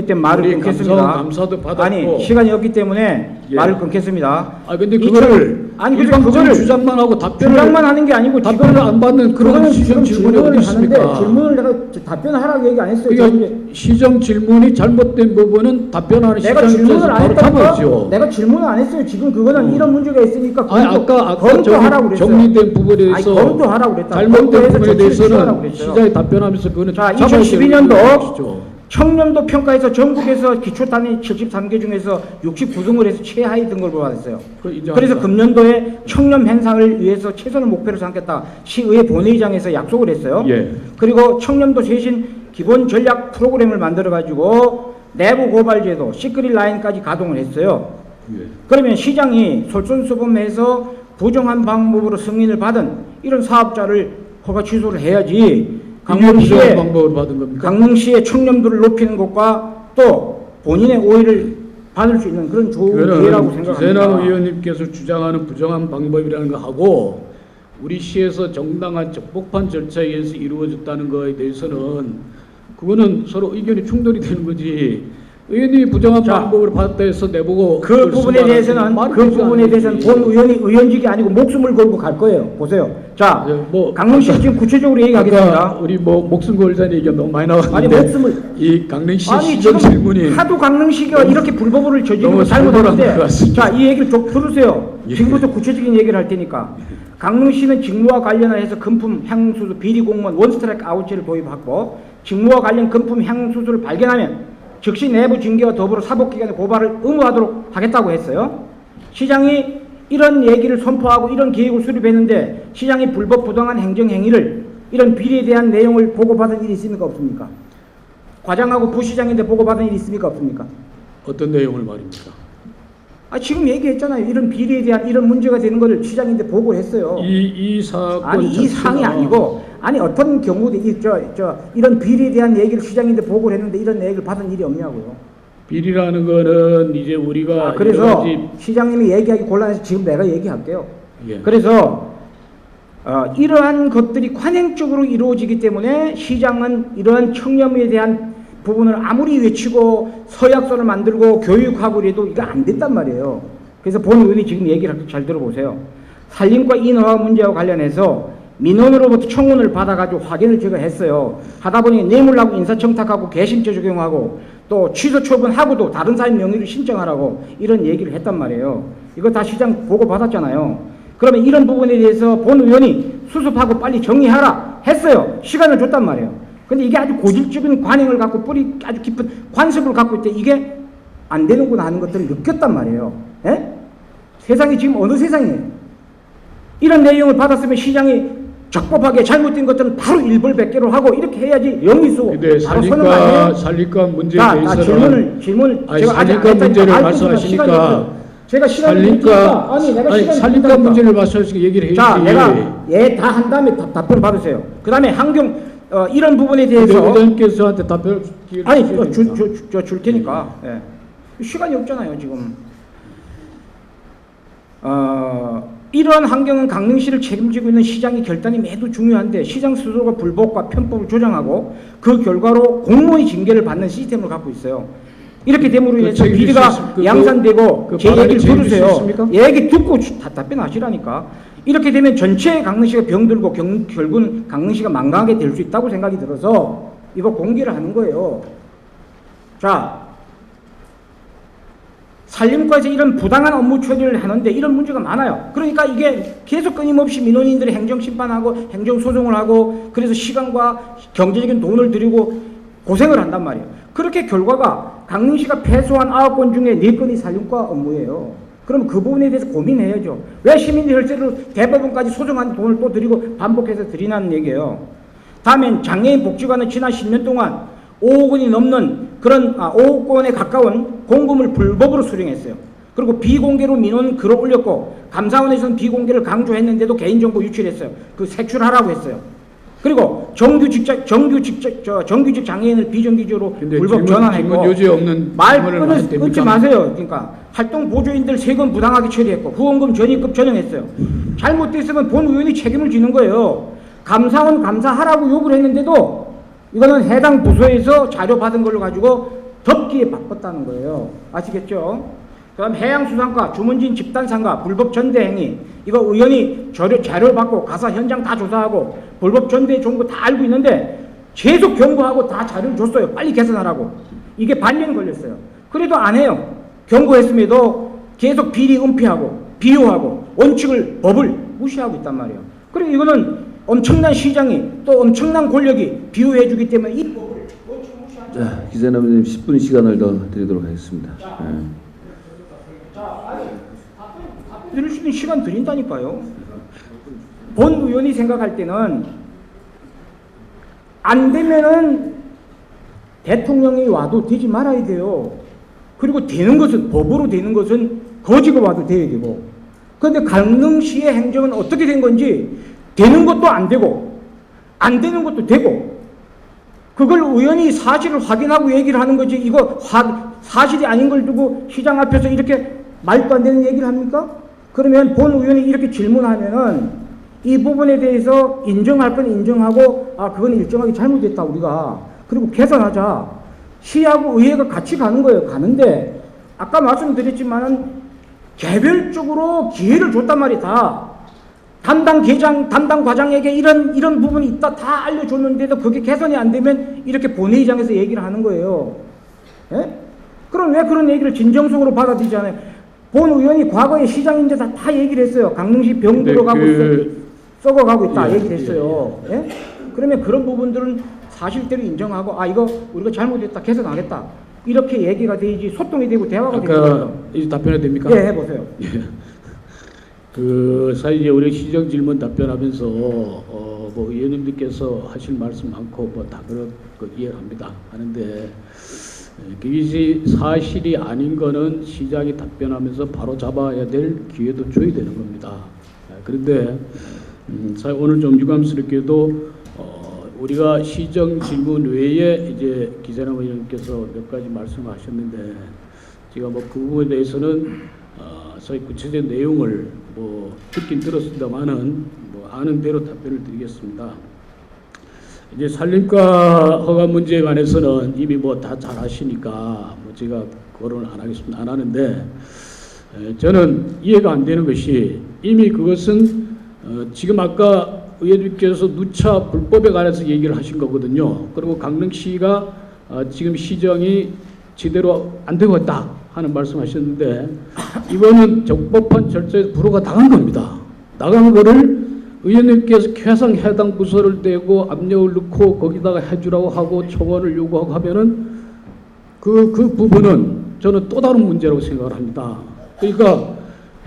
때문에 말을 끊겠습니다. 감사도 받았고 아니 시간이 없기 때문에 말을 끊겠습니다. 근데 그거를 아니, 그래서 일방적인 그거를 주장만 하고 주장만 하는 게 아니고 답변을 안 받는 그런 그거는 시정 지금 질문이 어디 있습니까? 하는데 질문을 내가 답변하라고 얘기 안 했어요. 그러니까 시정 질문이 잘못된 부분은 답변하는 내가 시장 질문을 입장에서 안 바로 했다니까. 답하죠. 내가 질문을 안 했어요. 지금 그거는 이런 문제가 있으니까 아니 아까 검토하라고 그랬어요. 정리된 부분에 아니, 대해서 검토하라고 그랬다. 잘못된 검토해서 부분에 조치를 취하라고 대해서는 그랬어요. 시장이 답변하면서 그거는 자, 잡아야 2012년도 되는 것이죠. 청렴도 평가에서 전국에서 기초단위 73개 중에서 69등을 해서 최하위 등급을 받았어요. 그래서 금년도에 청렴 향상을 위해서 최선을 목표로 삼겠다. 시의회 본회의장에서 약속을 했어요. 예. 그리고 청렴도 쇄신 기본 전략 프로그램을 만들어 가지고 내부 고발제도 시크릿 라인까지 가동을 했어요. 예. 그러면 시장이 솔선수범해서 부정한 방법으로 승인을 받은 이런 사업자를 허가 취소를 해야지. 강릉시의 방법을 받은 겁니까? 강릉시의 청렴도를 높이는 것과 또 본인의 오해를 받을 수 있는 그런 좋은 기회라고 생각합니다. 기세남 의원님께서 주장하는 부정한 방법이라는 거 하고 우리 시에서 정당한 적법한 절차에 의해서 이루어졌다는 것에 대해서는 그거는 서로 의견이 충돌이 되는 거지. 의원님이 부정한 방법으로 받았다 해서 내보고 그 부분에 대해서는 본 의원이 의원직이 아니고 목숨을 걸고 갈 거예요. 보세요. 자, 강릉시 지금 구체적으로 얘기하겠습니다. 우리 목숨 걸자는 얘기가 너무 많이 나왔는데 아니 목숨을 이 강릉시 아니 시정 지금 질문이 하도 강릉시가 이렇게 불법을 저지르고 잘못하는데 자, 이 얘기를 좀 들으세요. 지금부터 구체적인 얘기를 할 테니까 강릉시는 직무와 관련해서 금품 향수수 비리 공무원 원스트라이크 아웃제를 도입하고 직무와 관련 금품 향수수를 발견하면 즉시 내부 징계와 더불어 사법기관에 고발을 의무화하도록 하겠다고 했어요. 시장이 이런 얘기를 선포하고 이런 계획을 수립했는데 시장이 불법 부당한 행정행위를 이런 비리에 대한 내용을 보고받은 일이 있습니까? 없습니까? 과장하고 부시장인데 보고받은 일이 있습니까? 없습니까? 어떤 내용을 말입니까? 지금 얘기했잖아요. 이런 비리에 대한 이런 문제가 되는 것을 시장인데 보고를 했어요. 이 사건 아니 이 사항이 아니고 어떤 경우도 이런 비리에 대한 얘기를 시장인데 보고를 했는데 이런 얘기를 받은 일이 없냐고요. 비리라는 거는 이제 우리가 그래서 시장님이 얘기하기 곤란해서 지금 내가 얘기할게요. 예. 그래서 이러한 것들이 관행적으로 이루어지기 때문에 시장은 이러한 청렴에 대한 부분을 아무리 외치고 서약서를 만들고 교육하고 그래도 이거 안 됐단 말이에요. 그래서 본 의원이 지금 얘기를 잘 들어보세요. 산림과 인허가 문제와 관련해서 민원으로부터 청문을 받아가지고 확인을 제가 했어요. 하다 보니 뇌물하고 인사청탁하고 개심죄 적용하고 또 취소 처분하고도 다른 사람 명의로 신청하라고 이런 얘기를 했단 말이에요. 이거 다 시장 보고 받았잖아요. 그러면 이런 부분에 대해서 본 의원이 수습하고 빨리 정리하라 했어요. 시간을 줬단 말이에요. 근데 이게 아주 고질적인 관행을 갖고 뿌리 아주 깊은 관습을 갖고 있대. 이게 안 되는구나 하는 것들을 느꼈단 말이에요. 예? 세상이 지금 어느 세상이에요? 이런 내용을 받았으면 시장이 적법하게 잘못된 것들은 바로 일벌백계로 하고 이렇게 해야지 영리수 바로 서는 거 아니에요? 산림감 문제에 대해서는 질문을 제가 산림감 문제를 말씀하시니까 제가 시간을 드리니까 산림감 문제를 말씀하시니까 얘기를 해야지. 자, 내가 다 한 다음에 답변 받으세요. 그 다음에 이런 부분에 대해서 의원님께서 저한테 답변을 줄 테니까 시간이 없잖아요 지금. 이러한 환경은 강릉시를 책임지고 있는 시장의 결단이 매우 중요한데 시장 스스로가 불법과 편법을 조장하고 그 결과로 공무원이 징계를 받는 시스템을 갖고 있어요. 이렇게 됨으로 인해서 비리가 양산되고 제 얘기를 들으세요. 얘기 듣고 답변하시라니까. 이렇게 되면 전체 강릉시가 병들고 결국은 강릉시가 망가하게 될 수 있다고 생각이 들어서 이거 공개를 하는 거예요. 자, 산림과에서 이런 부당한 업무 처리를 하는데 이런 문제가 많아요. 그러니까 이게 계속 끊임없이 민원인들이 행정심판하고 행정소송을 하고 그래서 시간과 경제적인 돈을 들이고 고생을 한단 말이에요. 그렇게 결과가 강릉시가 패소한 9건 중에 4건이 산림과 업무예요. 그럼 그 부분에 대해서 고민해야죠. 왜 시민의 혈세로 대법원까지 소송한 돈을 또 드리고 반복해서 드리냐는 얘기예요. 다음엔 장애인 복지관은 지난 10년 동안 5억 원이 넘는 그런 5억 원에 가까운 공금을 불법으로 수령했어요. 그리고 비공개로 민원 글을 올렸고 감사원에서는 비공개를 강조했는데도 개인정보 유출했어요. 그 색출하라고 했어요. 그리고 정규직 장애인을 비정규직으로 불법 전환했고 말 끊지 마세요. 그러니까 활동 보조인들 세금 부당하게 처리했고 후원금 전입금 전형했어요. 잘못됐으면 본 의원이 책임을 지는 거예요. 감사원 감사하라고 요구를 했는데도 이거는 해당 부서에서 자료 받은 걸로 가지고 덮기에 바빴다는 거예요. 아시겠죠? 그다음 해양수산과 주문진 집단상가 불법 전대 행위 이거 의원이 자료 받고 가서 현장 다 조사하고 불법 전대 좋은 거 다 알고 있는데 계속 경고하고 다 자료를 줬어요. 빨리 개선하라고. 이게 반년 걸렸어요. 그래도 안 해요. 경고했음에도 계속 비리 은폐하고 비호하고 원칙을 법을 무시하고 있단 말이에요. 그리고 이거는 엄청난 시장이 또 엄청난 권력이 비호해 주기 때문에 이 법을 원칙을 무시하죠. 자, 기자님님 10분 시간을 더 드리도록 하겠습니다. 드릴 수 있는 시간 드린다니까요. 본 의원이 생각할 때는 안 되면은 대통령이 와도 되지 말아야 돼요. 그리고 되는 것은 법으로 되는 것은 거지가 와도 돼야 되고. 그런데 강릉시의 행정은 어떻게 된 건지 되는 것도 안 되고 안 되는 것도 되고 그걸 의원이 사실을 확인하고 얘기를 하는 거지 이거 사실이 아닌 걸 두고 시장 앞에서 이렇게 말도 안 되는 얘기를 합니까? 그러면 본 의원이 이렇게 질문하면은 이 부분에 대해서 인정할 건 인정하고 아 그건 일정하게 잘못됐다 우리가 그리고 개선하자 시하고 의회가 같이 가는 거예요. 가는데 아까 말씀드렸지만은 개별적으로 기회를 줬단 말이다. 담당 계장, 담당 과장에게 이런 부분이 있다 다 알려줬는데도 그게 개선이 안 되면 이렇게 본회의장에서 얘기를 하는 거예요. 예? 그럼 왜 그런 얘기를 진정성으로 받아들이지 않아요? 본 의원이 과거에 시장인데 다 얘기를 했어요. 강릉시 병 들어가고 썩어가고 있다 얘기를 했어요. 예? 그러면 그런 부분들은 사실대로 인정하고 아 이거 우리가 잘못했다 개선하겠다 이렇게 얘기가 되지 소통이 되고 대화가 되는 거예요. 이제 답변이 됩니까? 예, 해보세요. 그 사실 이제 우리 시정 질문 답변하면서 뭐 의원님들께서 하실 말씀 많고 뭐 다 그런 거 이해합니다. 하는데 그것이 사실이 아닌 거는 시장이 답변하면서 바로 잡아야 될 기회도 줘야 되는 겁니다. 그런데 사실 오늘 좀 유감스럽게도 우리가 시정 질문 외에 이제 기재남 의원님께서 몇 가지 말씀하셨는데 제가 뭐 그 부분에 대해서는 사실 구체적인 내용을 뭐 듣긴 들었습니다만은 뭐 아는 대로 답변을 드리겠습니다. 이제 산림과 허가 문제에 관해서는 이미 뭐 다 잘 아시니까 뭐 제가 거론을 안 하겠습니다. 안 하는데 저는 이해가 안 되는 것이 이미 그것은 지금 아까 의원님께서 누차 불법에 관해서 얘기를 하신 거거든요. 그리고 강릉시가 지금 시정이 제대로 안 되고 있다 하는 말씀하셨는데 이거는 적법한 절차에서 불허가 나간 겁니다. 나간 거를 의원님께서 계속 해당 부서를 떼고 압력을 넣고 거기다가 해주라고 하고 청원을 요구하고 하면은 그 부분은 저는 또 다른 문제라고 생각을 합니다. 그러니까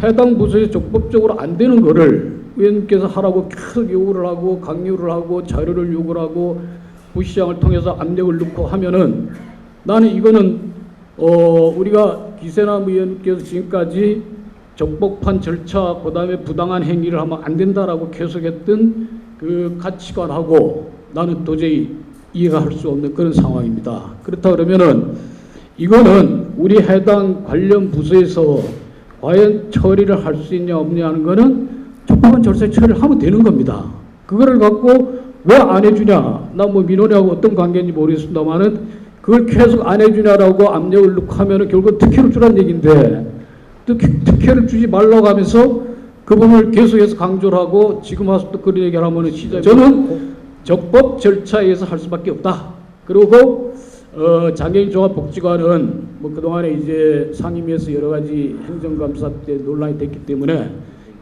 해당 부서에 적법적으로 안 되는 거를 의원님께서 하라고 계속 요구를 하고 강요를 하고 자료를 요구를 하고 부시장을 통해서 압력을 넣고 하면은 나는 이거는 우리가 기세남 의원님께서 지금까지 적법한 절차 그다음에 부당한 행위를 하면 안 된다라고 계속했던 그 가치관하고 나는 도저히 이해가 할 수 없는 그런 상황입니다. 그렇다 그러면은 이거는 우리 해당 관련 부서에서 과연 처리를 할 수 있냐 없냐 하는 거는 적법한 절차에 처리를 하면 되는 겁니다. 그거를 갖고 왜 안 해주냐? 나 뭐 민원하고 어떤 관계인지 모르겠습니다만은 그걸 계속 안 해주냐라고 압력을 넣고 하면은 결국 특혜를 주라는 얘기인데 또 특혜를 주지 말라고 하면서 그 부분을 계속해서 강조를 하고 지금 와서 또 그런 얘기를 하면은 저는 적법 절차에 의해서 할 수밖에 없다. 그리고 장애인 종합복지관은 뭐 그동안에 이제 상임위에서 여러 가지 행정감사 때 논란이 됐기 때문에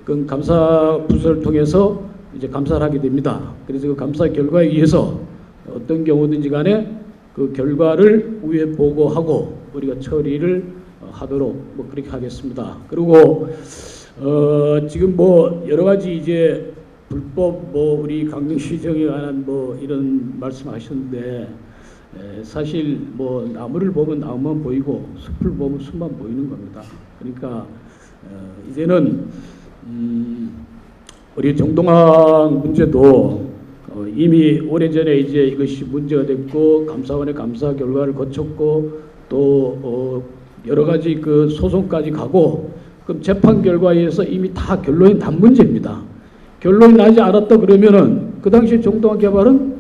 그 감사 부서를 통해서 이제 감사를 하게 됩니다. 그래서 그 감사 결과에 의해서 어떤 경우든지 간에 그 결과를 위에 보고하고 우리가 처리를 하도록 뭐 그렇게 하겠습니다. 그리고 지금 뭐 여러 가지 이제 불법 뭐 우리 강릉시정에 관한 뭐 이런 말씀하셨는데 사실 뭐 나무를 보면 나무만 보이고 숲을 보면 숲만 보이는 겁니다. 그러니까 이제는 우리 정동항 문제도 이미 오래전에 이제 이것이 문제가 됐고 감사원의 감사 결과를 거쳤고 또 여러 가지 그 소송까지 가고 그럼 재판 결과에 의해서 이미 다 결론이 난 문제입니다. 결론이 나지 않았다 그러면은 그 당시 정동항 개발은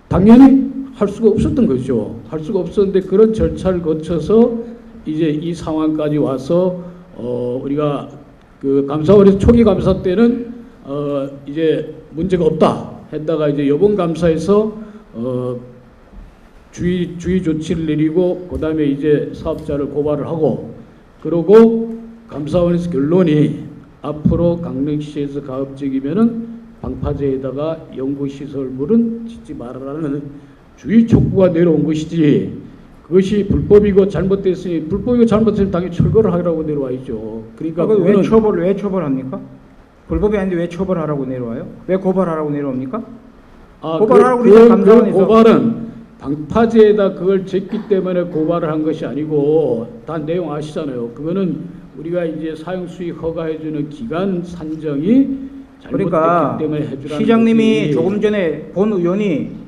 당연히 할 수가 없었던 거죠. 할 수가 없었는데 그런 절차를 거쳐서 이제 이 상황까지 와서 우리가 그 감사원에서 초기 감사 때는 이제 문제가 없다 했다가 이제 이번 감사에서 주의 조치를 내리고 그다음에 이제 사업자를 고발을 하고 그러고 감사원에서 결론이 앞으로 강릉시에서 가급적이면은 방파제에다가 연구시설물은 짓지 말아라는 주의 촉구가 내려온 것이지 그것이 불법이고 잘못됐으니 불법이고 잘못됐으면 당연히 철거를 하라고 내려와야죠. 그러니까 왜 처벌합니까? 불법이 아닌데 왜 처벌하라고 내려와요? 왜 고발하라고 내려옵니까? 고발하라고 그러니까 감사원에서. 고발은 방파제에다 그걸 쟀기 때문에 고발을 한 것이 아니고 다 내용 아시잖아요. 그거는 우리가 이제 사용 수익 허가해주는 기간 산정이 잘못됐기 그러니까 때문에 해주라는 시장님이 거지. 조금 전에 본 의원이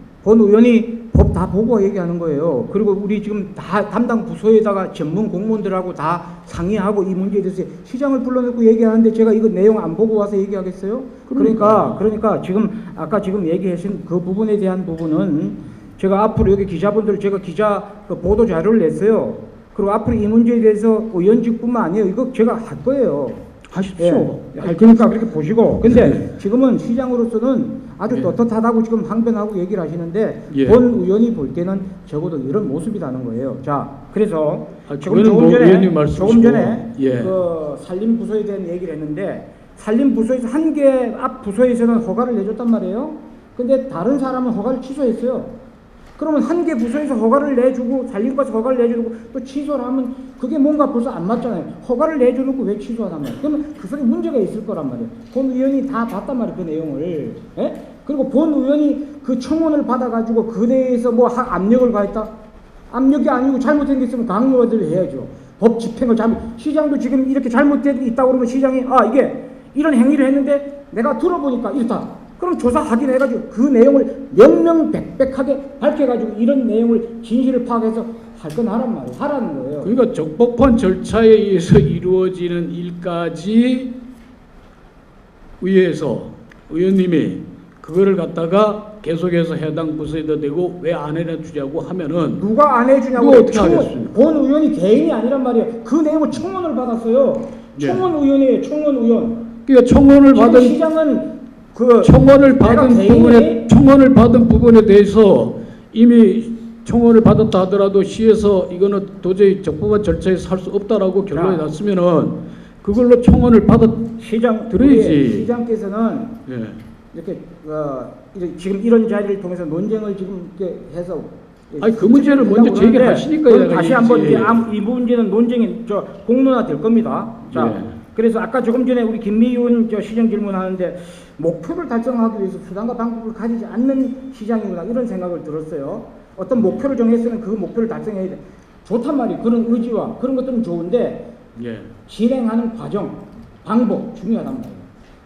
법 다 보고 얘기하는 거예요. 그리고 우리 지금 다 담당 부서에다가 전문 공무원들하고 다 상의하고 이 문제에 대해서 시장을 불러놓고 얘기하는데 제가 이거 내용 안 보고 와서 얘기하겠어요? 그러니까 지금 얘기하신 그 부분에 대한 부분은 제가 앞으로 여기 기자분들 제가 기자 그 보도 자료를 냈어요. 그리고 앞으로 이 문제에 대해서 의원직뿐만 아니에요. 이거 제가 할 거예요. 하십시오. 그러니까 그렇게 보시고. 근데 지금은 시장으로서는 아주 예. 떳떳하다고 지금 항변하고 얘기를 하시는데 예. 본 의원이 볼 때는 적어도 이런 모습이라는 거예요. 자, 그래서 그거는 뭐 의원님 말씀이시고. 조금 전에 예. 그 산림부서에 대한 얘기를 했는데 산림부서에서 한 개 앞 부서에서는 허가를 내줬단 말이에요. 근데 다른 사람은 허가를 취소했어요. 그러면 한 개 부서에서 허가를 내주고 산림과에서 허가를 내주고 또 취소를 하면 그게 뭔가 벌써 안 맞잖아요. 허가를 내줘놓고 왜 취소하단 말이에요. 그러면 그 속에 문제가 있을 거란 말이에요. 본 의원이 다 봤단 말이에요. 그 내용을. 예? 그리고 본 의원이 그 청원을 받아가지고 그 내에서 뭐 압력을 가했다? 압력이 아니고 잘못된 게 있으면 강요를 해야죠. 법 집행을 시장도 지금 이렇게 잘못되어 있다고 그러면 시장이 이게 이런 행위를 했는데 내가 들어보니까 이렇다. 그럼 조사 확인해가지고 그 내용을 명명백백하게 밝혀가지고 이런 내용을 진실을 파악해서 할 건 하라는 거예요. 그러니까 적법한 절차에 의해서 이루어지는 일까지 의회에서 의원님이 그거를 갖다가 계속해서 해당 부서에다 대고 왜 안 해주냐고 하면은 누가 안 해주냐고. 누가 어떻게 하겠습니까? 본 의원이 개인이 아니란 말이에요. 그 내용을 청원을 받았어요. 예. 청원 의원이에요. 청원 의원. 그러니까 청원을 지금 받은 시장은 청원을 받은 개인이 부분에 대해서 이미 청원을 받았다 하더라도 시에서 이거는 도저히 적법한 절차에서 할 수 없다라고 결론이 났으면은 그걸로 청원을 받아 들어야지. 시장께서는 예. 이렇게 지금 이런 자리를 통해서 논쟁을 지금 이렇게 해서 아니 그 문제를 먼저 제기하시니까 내가 다시 한번 이 문제는 논쟁이 공론화 될 겁니다. 자, 예. 그래서 아까 조금 전에 우리 김미윤 시장 질문하는데 목표를 달성하기 위해서 수단과 방법을 가지지 않는 시장이구나 이런 생각을 들었어요. 어떤 목표를 정했으면 그 목표를 달성해야 돼. 좋단 말이에요. 그런 의지와 그런 것들은 좋은데 예. 진행하는 과정, 방법 중요하단 말이에요.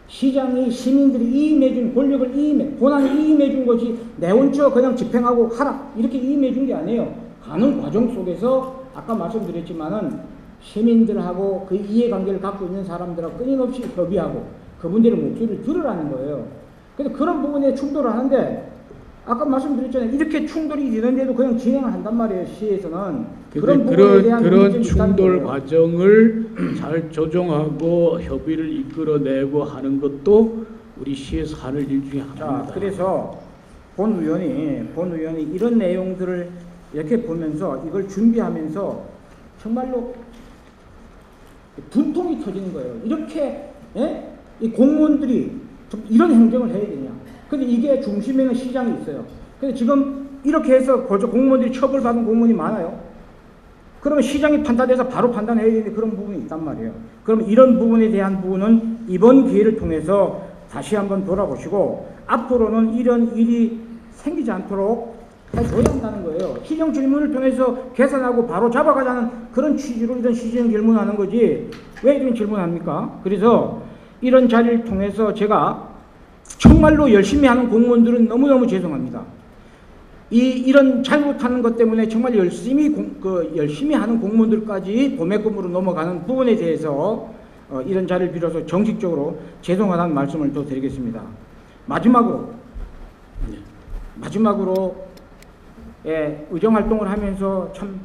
시장이 시민들이 이임해준 권력을 권한을 이임해준 것이 내 혼자 그냥 집행하고 하라 이렇게 이임해준 게 아니에요. 가는 과정 속에서 아까 말씀드렸지만은 시민들하고 그 이해관계를 갖고 있는 사람들하고 끊임없이 협의하고 그분들의 목소리를 들으라는 거예요. 그래서 그런 부분에 충돌을 하는데 아까 말씀드렸잖아요. 이렇게 충돌이 되는데도 그냥 진행을 한단 말이에요. 시에서는. 그런 충돌 과정을 잘 조정하고 협의를 이끌어내고 하는 것도 우리 시에서 하는 일 중에 하나입니다. 자, 그래서 본 의원이 이런 내용들을 이렇게 보면서 이걸 준비하면서 정말로 분통이 터지는 거예요. 이렇게 이 공무원들이 이런 행정을 해야 되냐. 근데 이게 중심에는 시장이 있어요. 근데 지금 이렇게 해서 벌써 공무원들이 처벌받은 공무원이 많아요. 그러면 시장이 판단돼서 바로 판단해야 되는데 그런 부분이 있단 말이에요. 그럼 이런 부분에 대한 부분은 이번 기회를 통해서 다시 한번 돌아보시고 앞으로는 이런 일이 생기지 않도록 해줘야 한다는 거예요. 시정 질문을 통해서 계산하고 바로 잡아가자는 그런 취지로 이런 시정 질문하는 거지 왜 이런 질문합니까? 그래서 이런 자리를 통해서 제가 정말로 열심히 하는 공무원들은 너무너무 죄송합니다. 이런 잘못하는 것 때문에 정말 열심히 하는 공무원들까지 도매금으로 넘어가는 부분에 대해서 이런 자리를 빌어서 정식적으로 죄송하다는 말씀을 또 드리겠습니다. 마지막으로 의정활동을 하면서 참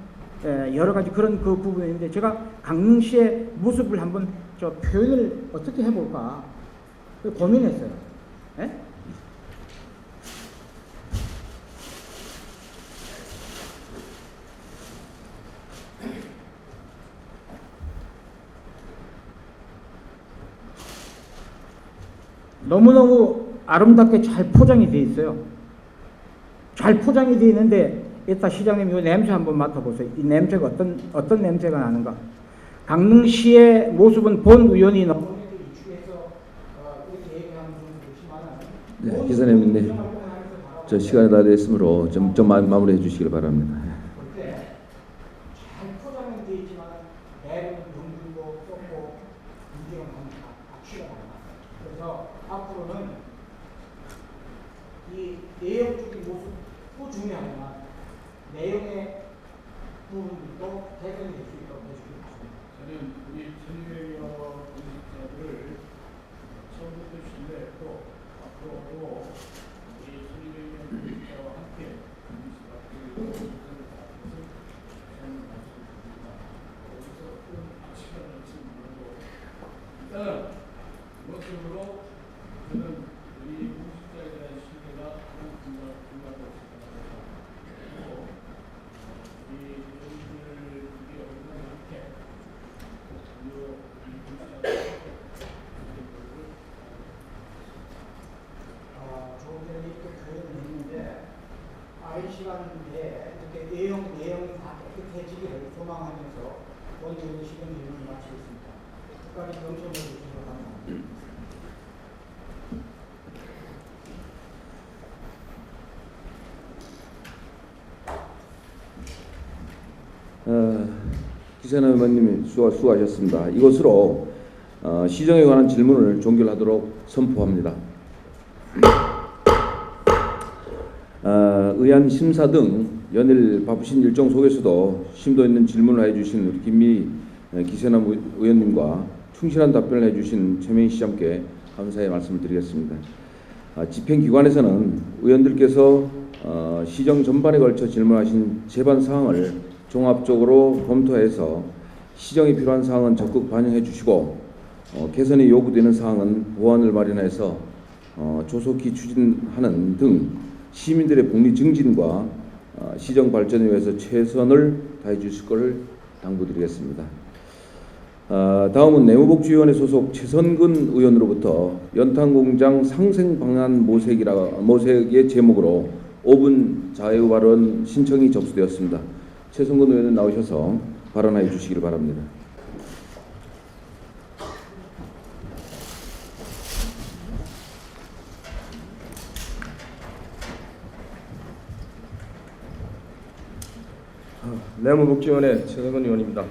여러 가지 그런 그 부분인데 제가 강릉시의 모습을 한번 저 표현을 어떻게 해볼까 고민했어요. 예? 너무너무 아름답게 잘 포장이 되어 있어요. 잘 포장이 되어 있는데 이따 시장님 이 냄새 한번 맡아보세요. 이 냄새가 어떤 냄새가 나는가. 강릉시의 모습은 본 의원이 너무 이렇게 얘기하면 좀 그렇지만 네, 기사님, 네. 저 시간이 다 됐으므로 좀 마무리해 주시길 바랍니다. 잘 포장은 되어 있지만 내용은 둥글고 좁고 문제가 많다. 악취가 많다. 그래서 앞으로는 이 내용적인 모습도 중요하지만 내용의 부분도 개선될 수 있도록 해주십니다. 저는 우리 전의회의원들을 처음부터 신뢰했고 앞으로도 우리 전의회의원들과 함께 여기서 어떤 악취가 날지 모르고 일단 기본적으로 저는 우리 공직자에 대한 신뢰가 그만큼 중요하다고 생각합니다. 그리고 우리 의원들 이게 얼마나 이렇게 조금 전에 이렇게 표현을 했는데 빠른 시간 내에 이렇게 내용이 다 깨끗해지기를 소망하면서 오늘 시간 질문을 마치겠습니다. 끝까지 경청해 주시기 바랍니다. 기사님 의원님이 수고하셨습니다. 이것으로 시정에 관한 질문을 종결하도록 선포합니다. 의안 심사 등 연일 바쁘신 일정 속에서도 심도 있는 질문을 해주신 우리 김미 기세남 의원님과 충실한 답변을 해주신 최명희 시장께 감사의 말씀을 드리겠습니다. 집행기관에서는 의원들께서 시정 전반에 걸쳐 질문하신 제반 사항을 종합적으로 검토해서 시정이 필요한 사항은 적극 반영해 주시고 개선이 요구되는 사항은 보완을 마련해서 조속히 추진하는 등 시민들의 복리 증진과 시정 발전을 위해서 최선을 다해 주실 것을 당부드리겠습니다. 다음은 내무복지위원회 소속 최선근 의원으로부터 연탄공장 상생 방안 모색의 제목으로 5분 자유 발언 신청이 접수되었습니다. 최선근 의원은 나오셔서 발언해 주시기를 바랍니다. 내무복지위원회 최선근 의원입니다.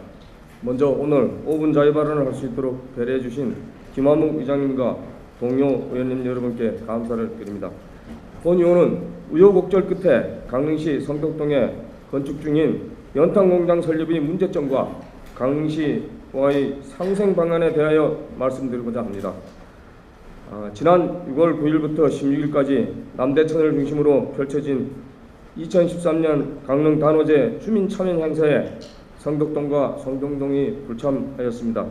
먼저 오늘 5분 자유 발언을 할 수 있도록 배려해 주신 김한묵 의장님과 동료 의원님 여러분께 감사를 드립니다. 본 의원은 우여곡절 끝에 강릉시 성덕동에 건축 중인 연탄공장 설립의 문제점과 강릉시와의 상생 방안에 대하여 말씀드리고자 합니다. 지난 6월 9일부터 16일까지 남대천을 중심으로 펼쳐진 2013년 강릉 단오제 주민 참여 행사에 성덕동과 성동동이 불참하였습니다.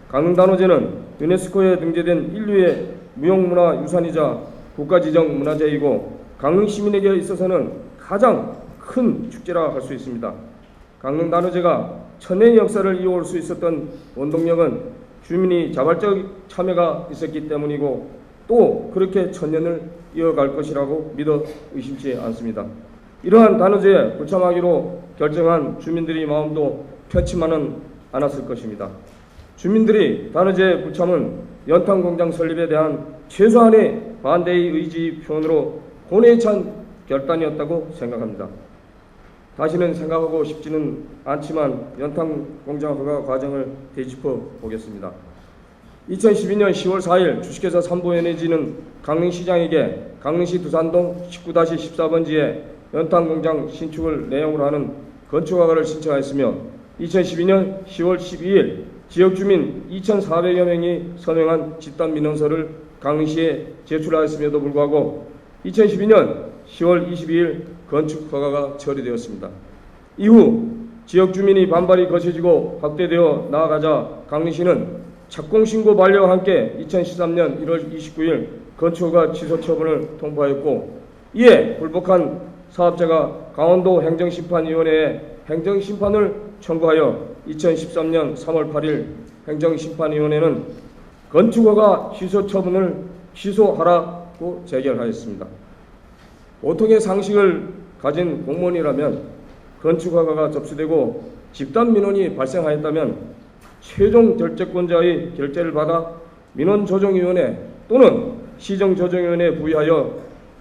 강릉 단오제는 유네스코에 등재된 인류의 무형문화유산이자 국가지정 문화재이고 강릉 시민에게 있어서는 가장 큰 축제라 할 수 있습니다. 강릉 단오제가 천년의 역사를 이어올 수 있었던 원동력은 주민이 자발적 참여가 있었기 때문이고 또 그렇게 천년을 이어갈 것이라고 믿어 의심치 않습니다. 이러한 단오제에 불참하기로 결정한 주민들의 마음도 편치만은 않았을 것입니다. 주민들이 단오제 불참은 연탄공장 설립에 대한 최소한의 반대의 의지 표현으로 고뇌에 찬 결단이었다고 생각합니다. 다시는 생각하고 싶지는 않지만 연탄공장 허가 과정을 되짚어 보겠습니다. 2012년 10월 4일 주식회사 삼보에너지는 강릉시장에게 강릉시 두산동 19-14번지에 연탄공장 신축을 내용으로 하는 건축허가를 신청하였으며 2012년 10월 12일 지역주민 2,400여 명이 서명한 집단민원서를 강릉시에 제출하였음에도 불구하고 2012년 10월 22일 건축허가가 처리되었습니다. 이후 지역 주민이 반발이 거세지고 확대되어 나아가자 강릉시는 착공신고 반려와 함께 2013년 1월 29일 건축허가 취소 처분을 통보하였고, 이에 불복한 사업자가 강원도 행정심판위원회에 행정심판을 청구하여 2013년 3월 8일 행정심판위원회는 건축허가 취소 처분을 취소하라고 재결하였습니다. 보통의 상식을 가진 공무원이라면 건축허가가 접수되고 집단 민원이 발생하였다면 최종 결재권자의 결재를 받아 민원조정위원회 또는 시정조정위원회에 부의하여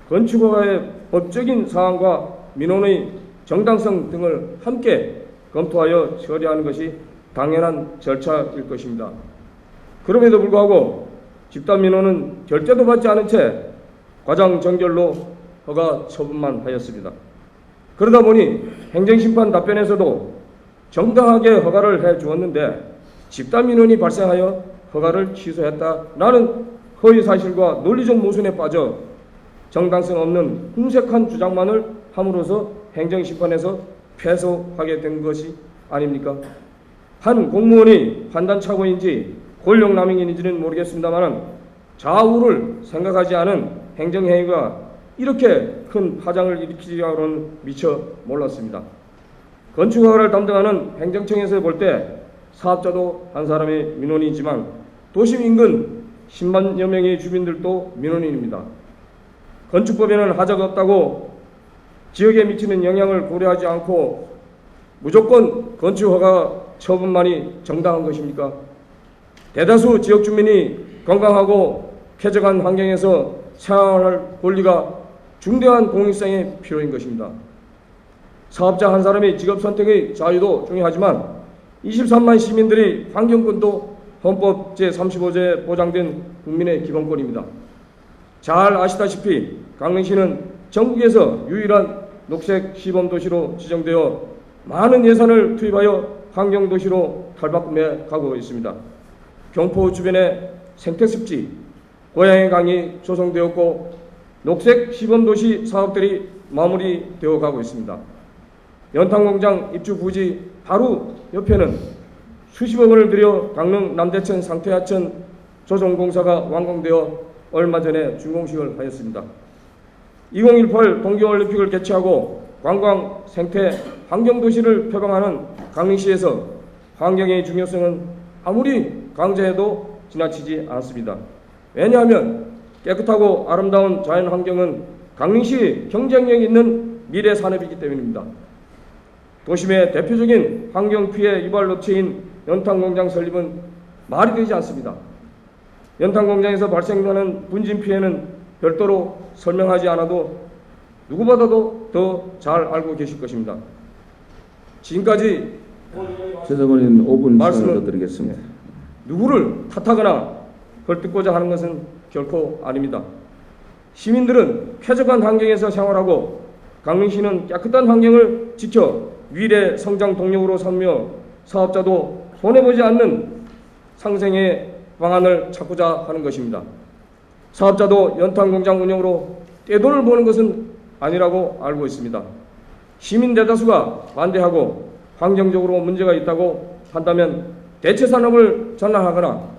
건축허가의 법적인 사항과 민원의 정당성 등을 함께 검토하여 처리하는 것이 당연한 절차일 것입니다. 그럼에도 불구하고 집단 민원은 결재도 받지 않은 채 과장 정결로 허가 처분만 하였습니다. 그러다 보니 행정심판 답변에서도 정당하게 허가를 해 주었는데 집단 민원이 발생하여 허가를 취소했다라는 허위 사실과 논리적 모순에 빠져 정당성 없는 궁색한 주장만을 함으로써 행정심판에서 패소하게 된 것이 아닙니까? 한 공무원이 판단착오인지 권력남용인지는 모르겠습니다만 좌우를 생각하지 않은 행정행위가 이렇게 큰 파장을 일으키리라고는 미처 몰랐습니다. 건축허가를 담당하는 행정청에서 볼 때 사업자도 한 사람의 민원이지만 도심 인근 10만여 명의 주민들도 민원인입니다. 건축법에는 하자가 없다고 지역에 미치는 영향을 고려하지 않고 무조건 건축허가 처분만이 정당한 것입니까? 대다수 지역 주민이 건강하고 쾌적한 환경에서 생활할 권리가 중대한 공익성의 필요인 것입니다. 사업자 한 사람의 직업 선택의 자유도 중요하지만 23만 시민들의 환경권도 헌법 제35조에 보장된 국민의 기본권입니다. 잘 아시다시피 강릉시는 전국에서 유일한 녹색 시범도시로 지정되어 많은 예산을 투입하여 환경도시로 탈바꿈해 가고 있습니다. 경포 주변에 생태습지, 고양이 강이 조성되었고 녹색 시범도시 사업들이 마무리되어 가고 있습니다. 연탄공장 입주 부지 바로 옆에는 수십억 원을 들여 강릉 남대천 상태하천 조성공사가 완공되어 얼마 전에 준공식을 하였습니다. 2018 동계올림픽을 개최하고 관광, 생태, 환경도시를 표방하는 강릉시에서 환경의 중요성은 아무리 강조해도 지나치지 않습니다. 왜냐하면 깨끗하고 아름다운 자연환경은 강릉시의 경쟁력 있는 미래 산업이기 때문입니다. 도심의 대표적인 환경피해 유발 업체인 연탄공장 설립은 말이 되지 않습니다. 연탄공장에서 발생하는 분진 피해는 별도로 설명하지 않아도 누구보다도 더 잘 알고 계실 것입니다. 지금까지 최저건인 5분 말씀을 시간을 더 드리겠습니다. 누구를 탓하거나 헐뜯고자 하는 것은 결코 아닙니다. 시민들은 쾌적한 환경에서 생활하고 강릉시는 깨끗한 환경을 지켜 미래 성장 동력으로 삼며 사업자도 손해보지 않는 상생의 방안을 찾고자 하는 것입니다. 사업자도 연탄공장 운영으로 떼돈을 버는 것은 아니라고 알고 있습니다. 시민 대다수가 반대하고 환경적으로 문제가 있다고 한다면 대체 산업을 전환하거나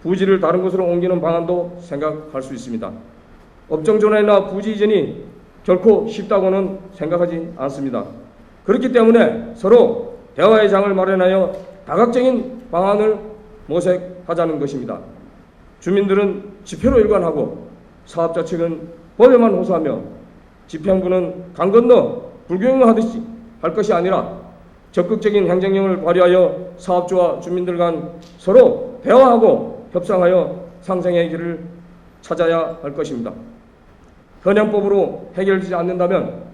부지를 다른 곳으로 옮기는 방안도 생각할 수 있습니다. 업종 전환이나 부지 이전이 결코 쉽다고는 생각하지 않습니다. 그렇기 때문에 서로 대화의 장을 마련하여 다각적인 방안을 모색하자는 것입니다. 주민들은 집회로 일관하고 사업자 측은 법에만 호소하며 집행부는 강 건너 불교행을 하듯이 할 것이 아니라 적극적인 행정력을 발휘하여 사업주와 주민들 간 서로 대화하고 협상하여 상생의 길을 찾아야 할 것입니다. 현행법으로 해결되지 않는다면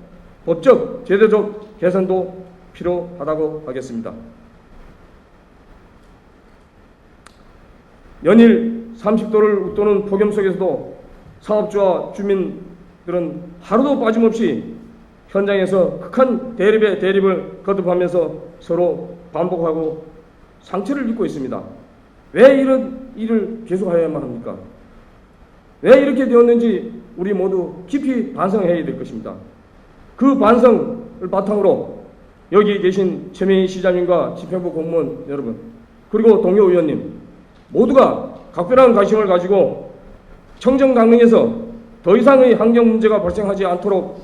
법적, 제도적 개선도 필요하다고 하겠습니다. 연일 30도를 웃도는 폭염 속에서도 사업주와 주민들은 하루도 빠짐없이 현장에서 극한 대립의 대립을 거듭하면서 서로 반복하고 상처를 입고 있습니다. 왜 이런 일을 계속하여야만 합니까? 왜 이렇게 되었는지 우리 모두 깊이 반성해야 될 것입니다. 그 반성을 바탕으로 여기 계신 최민희 시장님과 집행부 공무원 여러분, 그리고 동료 의원님 모두가 각별한 관심을 가지고 청정 강릉에서 더 이상의 환경 문제가 발생하지 않도록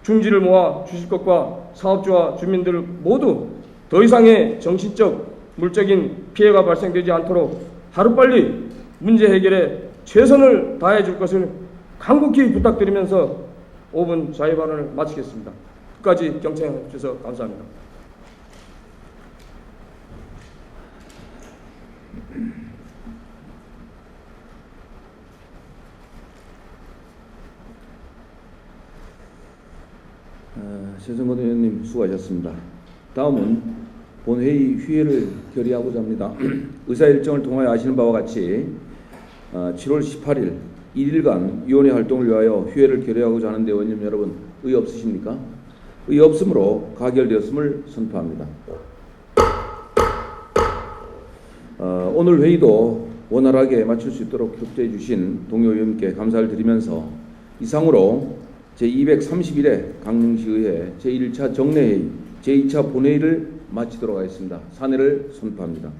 중지를 모아 주실 것과 사업주와 주민들 모두 더 이상의 정신적, 물적인 피해가 발생되지 않도록 하루빨리 문제 해결에 최선을 다해 줄 것을 간곡히 부탁드리면서 5분 자유 발언을 마치겠습니다. 끝까지 경청해 주셔서 감사합니다. 최성건 의원님 수고하셨습니다. 다음은 본회의 휴회를 결의하고자 합니다. 의사일정을 통하여 아시는 바와 같이 7월 18일 1일간 위원회 활동을 위하여 휴회를 결의하고자 하는데 의원님 여러분 의의 없으십니까? 의의 없으므로 가결되었음을 선포합니다. 오늘 회의도 원활하게 마칠 수 있도록 협조해 주신 동료 의원님께 감사를 드리면서 이상으로 제231회 강릉시의회 제1차 정례회의 제2차 본회의를 마치도록 하겠습니다. 사내를 선포합니다.